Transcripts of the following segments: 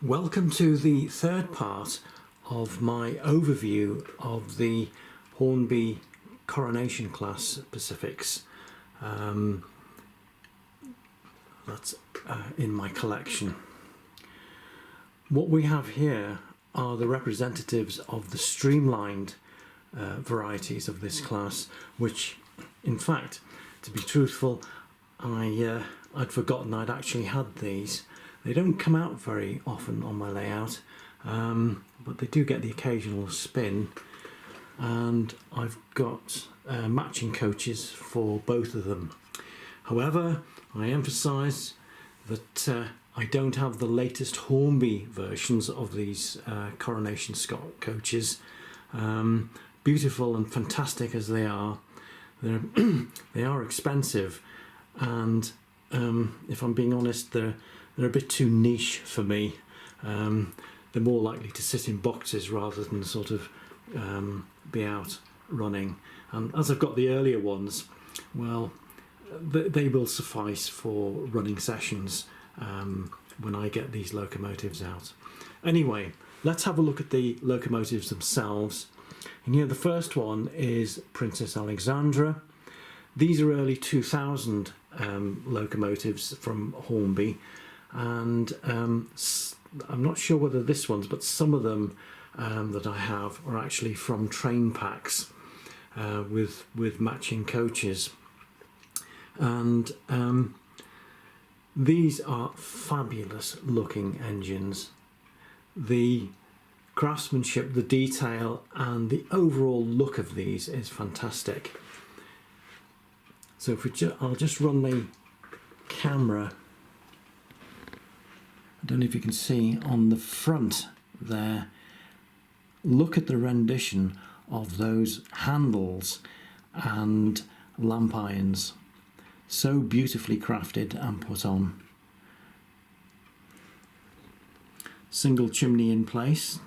Welcome to the third part of my overview of the Hornby Coronation Class Pacifics. That's in my collection. What we have here are the representatives of the streamlined varieties of this class, which, in fact, to be truthful, I'd forgotten I'd actually had these. They don't come out very often on my layout, but they do get the occasional spin, and I've got matching coaches for both of them. However, I emphasise that I don't have the latest Hornby versions of these Coronation Scott coaches. Beautiful and fantastic as they are, they are expensive, and if I'm being honest, they're a bit too niche for me. They're more likely to sit in boxes rather than sort of be out running. And as I've got the earlier ones, well, they will suffice for running sessions when I get these locomotives out. Anyway, let's have a look at the locomotives themselves. And here the first one is Princess Alexandra. These are early 2000 locomotives from Hornby, and I'm not sure whether this one's, but some of them that I have are actually from train packs with matching coaches, and these are fabulous looking engines. The craftsmanship, the detail, and the overall look of these is fantastic. So if I'll just run the camera. I don't know if you can see on the front there. Look at the rendition of those handles and lamp irons. So beautifully crafted and put on. Single chimney in place.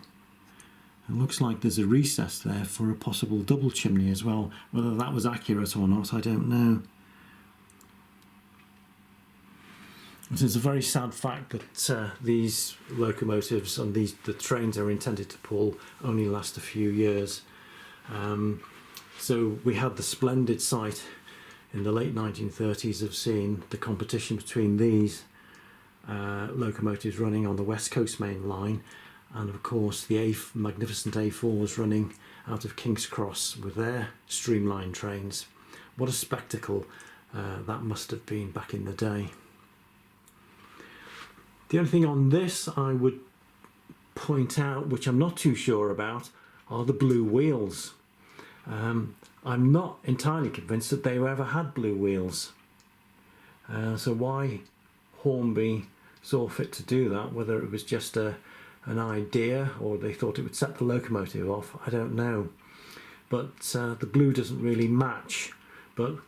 It looks like there's a recess there for a possible double chimney as well. Whether that was accurate or not, I don't know. It's a very sad fact that these locomotives and the trains are intended to pull only last a few years. So we had the splendid sight in the late 1930s of seeing the competition between these locomotives running on the West Coast main line, and of course the magnificent A4s running out of King's Cross with their streamlined trains. What a spectacle that must have been back in the day. The only thing on this I would point out, which I'm not too sure about, are the blue wheels. I'm not entirely convinced that they ever had blue wheels. So why Hornby saw fit to do that, whether it was just an idea or they thought it would set the locomotive off, I don't know. But the blue doesn't really match. But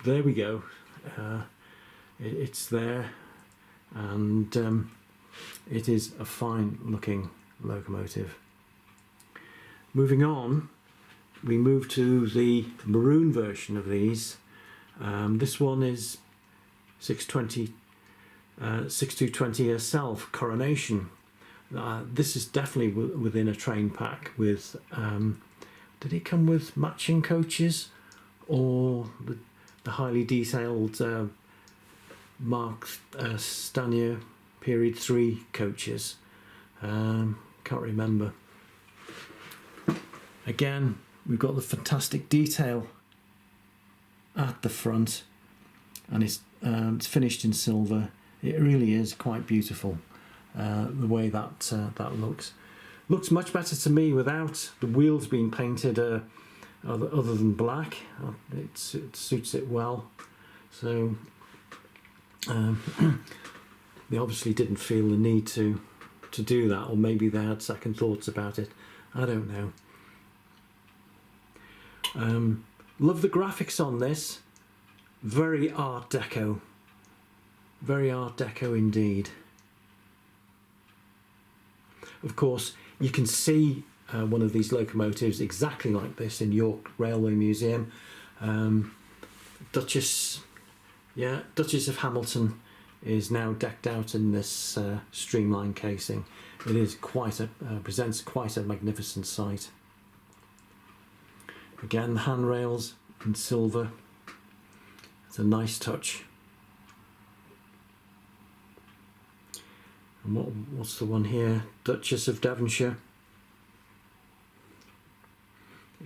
there we go. It's there. And it is a fine looking locomotive. Moving on, we move to the Maroon version of these. This one is 6220 herself, Coronation. This is definitely within a train pack with, did it come with matching coaches or the highly detailed Mark Stanier period 3 coaches? Can't remember. Again, we've got the fantastic detail at the front, and it's finished in silver. It really is quite beautiful, the way that looks. Looks much better to me without the wheels being painted other than black. It suits it well. So they obviously didn't feel the need to do that, or maybe they had second thoughts about it. I don't know. Love the graphics on this. Very Art Deco. Very Art Deco indeed. Of course, you can see one of these locomotives exactly like this in York Railway Museum. Duchess of Hamilton is now decked out in this streamlined casing. It is presents quite a magnificent sight. Again, the handrails in silver. It's a nice touch. And what's the one here? Duchess of Devonshire.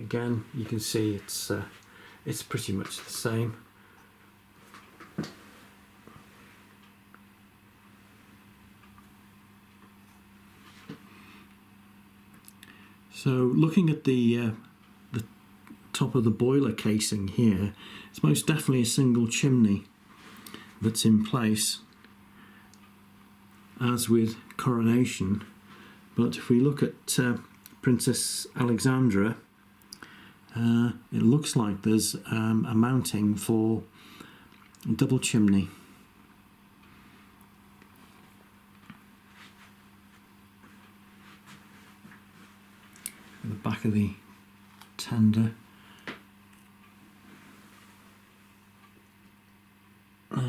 Again, you can see it's pretty much the same. So looking at the top of the boiler casing here, it's most definitely a single chimney that's in place, as with Coronation. But if we look at Princess Alexandra, it looks like there's a mounting for a double chimney. At the back of the tender.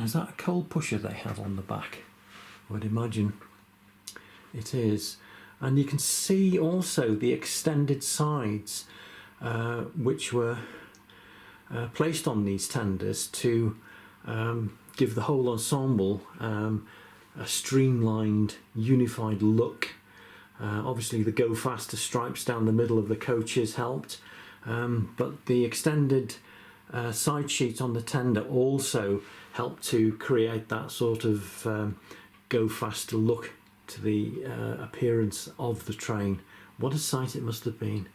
Is that a coal pusher they have on the back? I would imagine it is. And you can see also the extended sides which were placed on these tenders to give the whole ensemble a streamlined, unified look. Obviously the go faster stripes down the middle of the coaches helped, but the extended side sheet on the tender also helped to create that sort of go faster look to the appearance of the train. What a sight it must have been.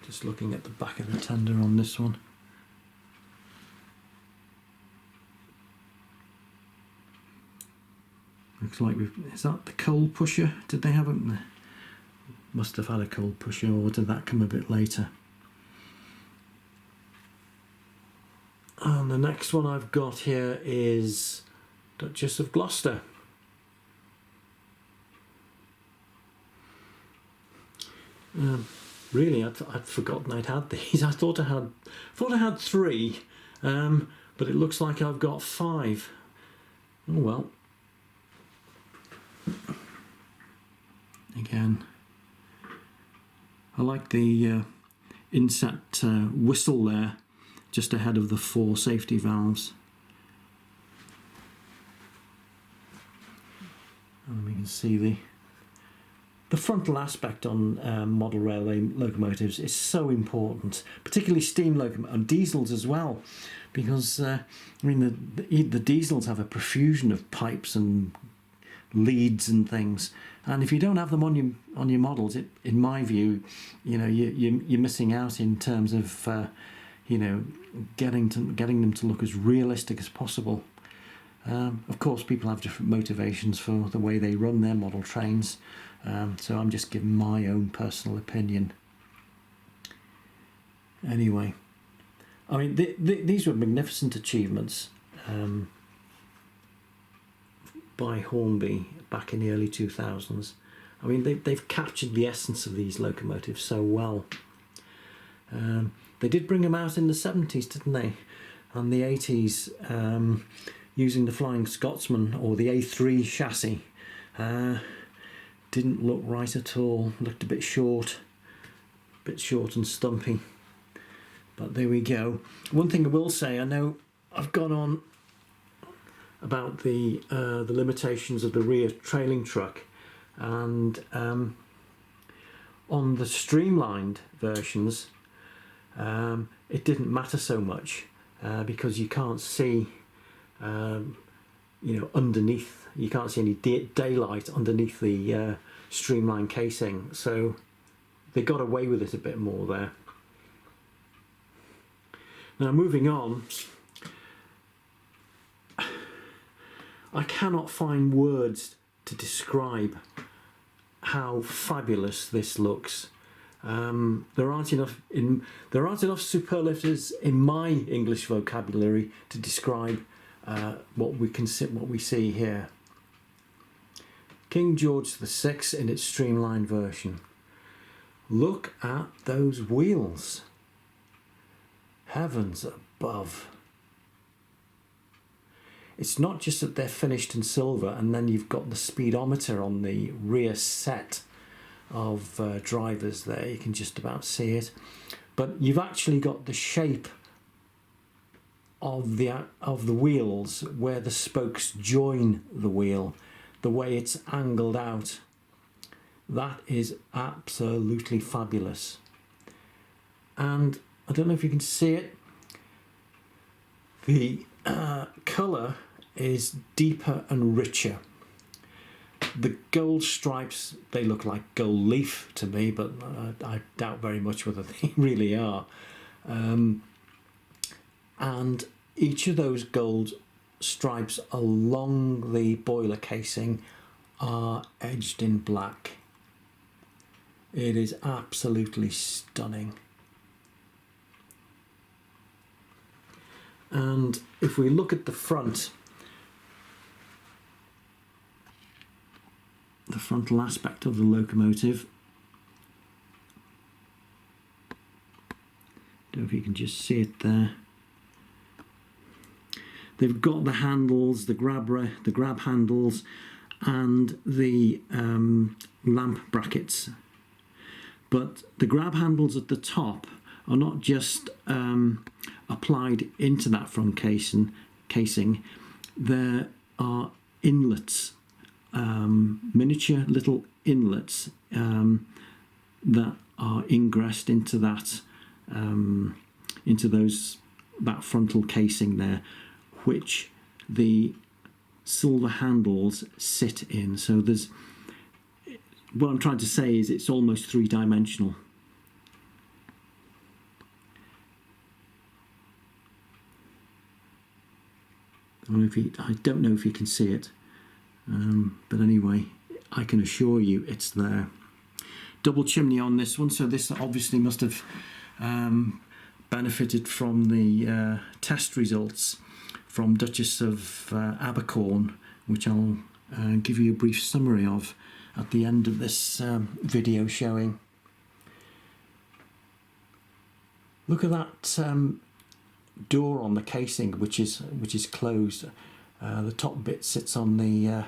Just looking at the back of the tender on this one. Looks like is that the coal pusher? Did they have a... Must have had a coal pusher, or did that come a bit later? And the next one I've got here is Duchess of Gloucester. Really, I'd forgotten I'd had these. I thought I had 3, but it looks like I've got 5. Oh well. Again, I like the inset whistle there, just ahead of the 4 safety valves. And we can see the frontal aspect on model railway locomotives is so important, particularly steam locomotives and diesels as well, because I mean the diesels have a profusion of pipes and leads and things, and if you don't have them on your models, in my view, you're missing out in terms of getting them to look as realistic as possible. Of course, people have different motivations for the way they run their model trains, so I'm just giving my own personal opinion. Anyway, I mean these were magnificent achievements by Hornby back in the early 2000s. I mean they've captured the essence of these locomotives so well. They did bring them out in the 70s, didn't they? And the 80s, using the Flying Scotsman or the A3 chassis. Didn't look right at all. Looked a bit short and stumpy. But there we go. One thing I will say, I know I've gone on about the limitations of the rear trailing truck, and on the streamlined versions, it didn't matter so much because you can't see, underneath. You can't see any daylight underneath the streamlined casing, so they got away with it a bit more there. Now moving on, I cannot find words to describe how fabulous this looks. There aren't enough superlatives in my English vocabulary to describe what we see here. King George VI in its streamlined version. Look at those wheels. Heavens above. It's not just that they're finished in silver and then you've got the speedometer on the rear set of drivers there. You can just about see it. But you've actually got the shape of the wheels where the spokes join the wheel, the way it's angled out. That is absolutely fabulous. And I don't know if you can see it, the colour is deeper and richer. The gold stripes, they look like gold leaf to me, but I doubt very much whether they really are. And each of those gold stripes along the boiler casing are edged in black. It is absolutely stunning. And if we look at the frontal aspect of the locomotive, don't know if you can just see it there. They've got the handles, the grab handles, and the lamp brackets. But the grab handles at the top are not just applied into that front casing. There are inlets, miniature little inlets that are ingressed into that that frontal casing there, which the silver handles sit in. So there's, what I'm trying to say is it's almost three-dimensional. I don't know if you can see it, but anyway, I can assure you it's there. Double chimney on this one, so this obviously must have benefited from the test results from Duchess of Abercorn, which I'll give you a brief summary of at the end of this video showing. Look at that door on the casing, which is closed. The top bit sits on the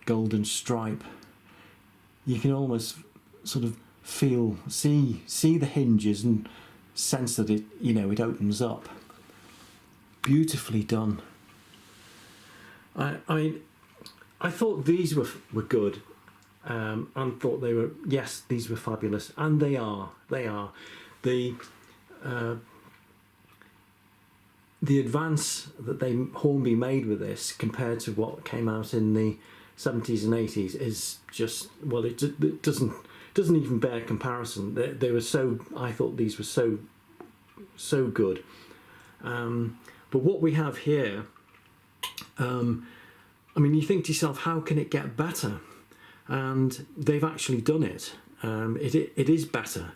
golden stripe. You can almost sort of see the hinges and sense that it opens up. Beautifully done. I thought these were good, and thought these were fabulous, and they are. The advance that Hornby made with this compared to what came out in the 70s and 80s is just, well, it doesn't even bear comparison. They were so, I thought these were so good. But what we have here, you think to yourself, how can it get better? And they've actually done it. It is better.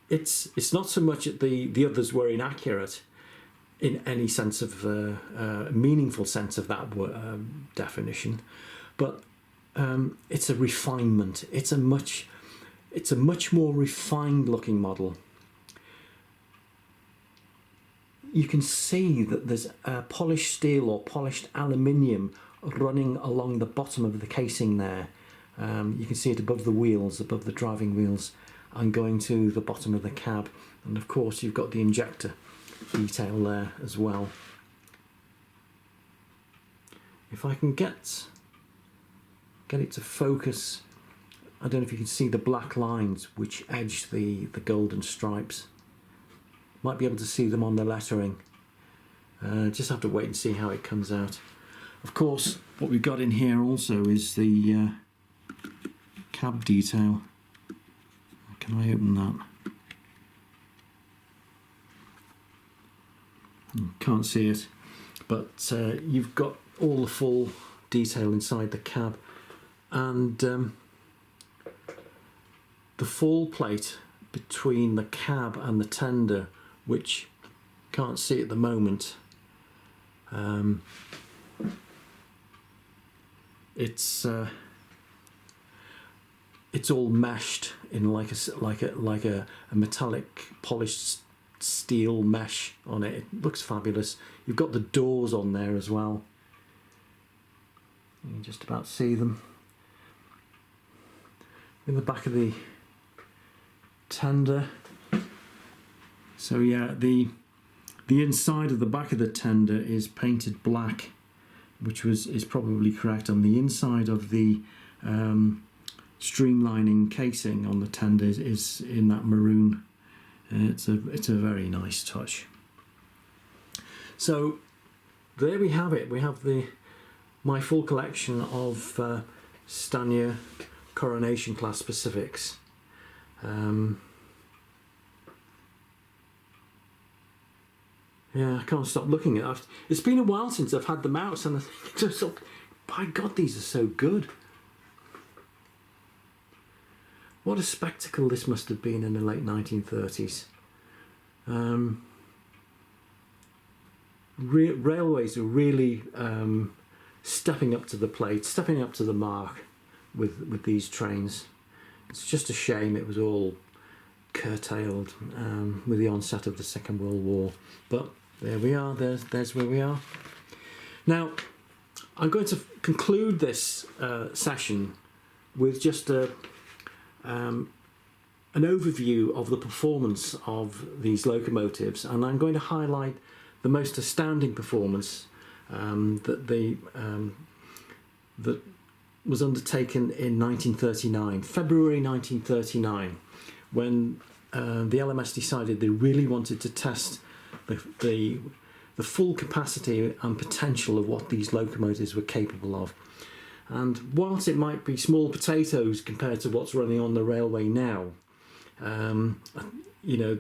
It's not so much that the others were inaccurate in any sense of meaningful sense of that definition, but it's a refinement. It's a much more refined looking model. You can see that there's polished steel or polished aluminium running along the bottom of the casing there. You can see it above the wheels, above the driving wheels, and going to the bottom of the cab. And of course you've got the injector detail there as well. If I can get it to focus, I don't know if you can see the black lines which edge the golden stripes. Might be able to see them on the lettering. Just have to wait and see how it comes out. Of course, what we've got in here also is the cab detail. Can I open that? Can't see it, but you've got all the full detail inside the cab, and the fall plate between the cab and the tender, which can't see at the moment. it's all meshed in like a metallic polished steel mesh on it. It looks fabulous. You've got the doors on there as well. You can just about see them. In the back of the tender. So yeah, the inside of the back of the tender is painted black, which is probably correct. On the inside of the streamlining casing on the tender is in that maroon. It's a very nice touch. So there we have it. We have my full collection of Stanier Coronation Class Pacifics. Yeah, I can't stop looking at it. It's been a while since I've had them out, and I think just, by God, these are so good. What a spectacle this must have been in the late 1930s. Railways are really stepping up to the plate, stepping up to the mark with these trains. It's just a shame it was all curtailed with the onset of the Second World War. But there we are, there's where we are. Now, I'm going to conclude this session with just an overview of the performance of these locomotives, and I'm going to highlight the most astounding performance that was undertaken in 1939, February 1939, when the LMS decided they really wanted to test the full capacity and potential of what these locomotives were capable of. And whilst it might be small potatoes compared to what's running on the railway now, you know,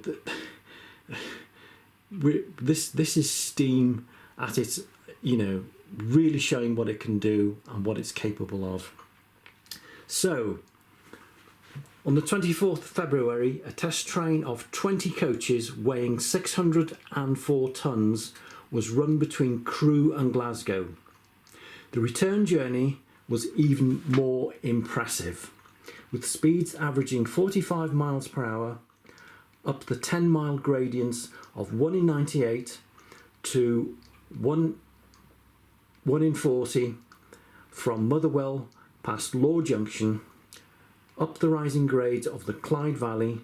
this is steam at its, you know, really showing what it can do and what it's capable of. So, on the 24th of February, a test train of 20 coaches weighing 604 tonnes was run between Crewe and Glasgow. The return journey was even more impressive, with speeds averaging 45 miles per hour, up the 10-mile gradients of 1 in 98 to 1 in 40 from Motherwell past Law Junction, up the rising grades of the Clyde Valley.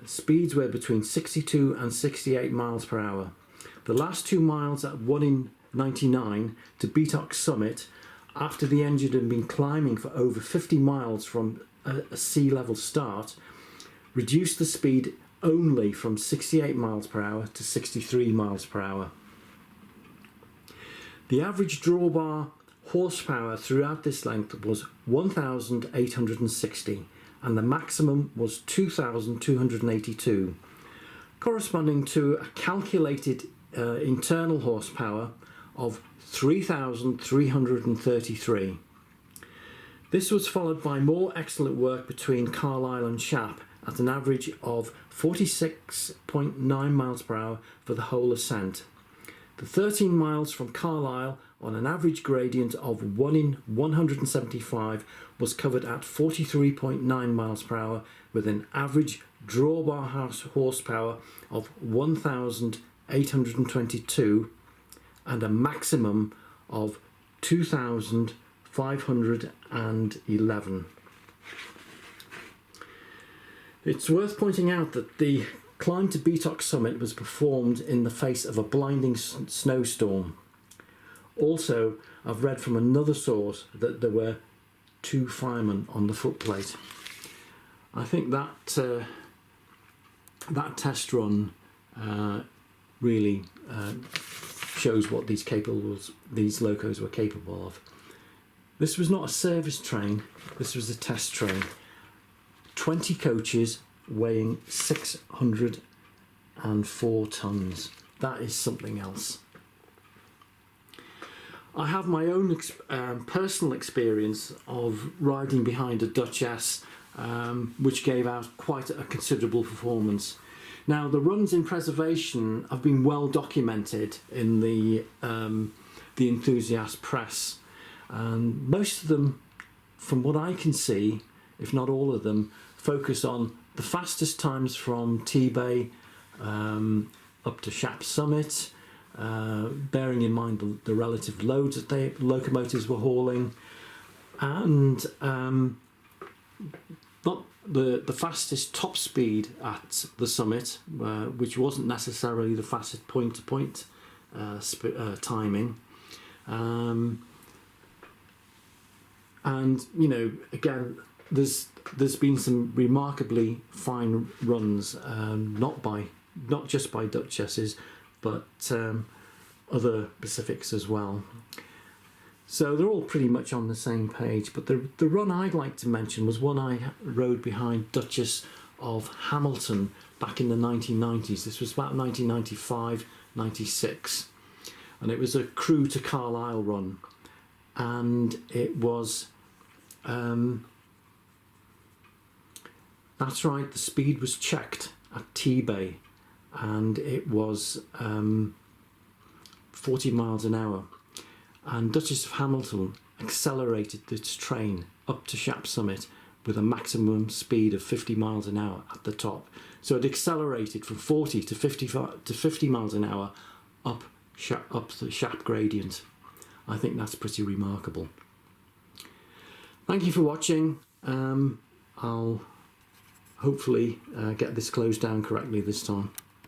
Speeds were between 62 and 68 miles per hour. The last 2 miles at 1 in 99 to Beatock Summit, after the engine had been climbing for over 50 miles from a sea level start, reduced the speed only from 68 miles per hour to 63 miles per hour. The average drawbar horsepower throughout this length was 1,860 and the maximum was 2,282, corresponding to a calculated internal horsepower of 3,333. This was followed by more excellent work between Carlisle and Shap at an average of 46.9 miles per hour for the whole ascent. The 13 miles from Carlisle on an average gradient of 1 in 175 was covered at 43.9 miles per hour with an average drawbar horsepower of 1,822 and a maximum of 2,511. It's worth pointing out that the climb to Beatock Summit was performed in the face of a blinding snowstorm. Also, I've read from another source that there were 2 firemen on the footplate. I think that test run really shows what these locos were capable of. This was not a service train, this was a test train. 20 coaches weighing 604 tonnes. That is something else. I have my own personal experience of riding behind a Duchess, which gave out quite a considerable performance. Now, the runs in preservation have been well documented in the enthusiast press, and most of them, from what I can see, if not all of them, focus on the fastest times from T-Bay up to Shap Summit, bearing in mind the relative loads that the locomotives were hauling, and not the fastest top speed at the summit, which wasn't necessarily the fastest point-to-point timing. And you know, again, there's been some remarkably fine runs, not just by Duchesses, but other Pacifics as well. So they're all pretty much on the same page. But the run I'd like to mention was one I rode behind Duchess of Hamilton back in the 1990s. This was about 1995, 96, and it was a crew to Carlisle run, and it was. That's right, the speed was checked at T-Bay, and it was 40 miles an hour. And Duchess of Hamilton accelerated its train up to Shap Summit with a maximum speed of 50 miles an hour at the top. So it accelerated from 40 to 50 miles an hour up the Shap gradient. I think that's pretty remarkable. Thank you for watching. I'll hopefully get this closed down correctly this time.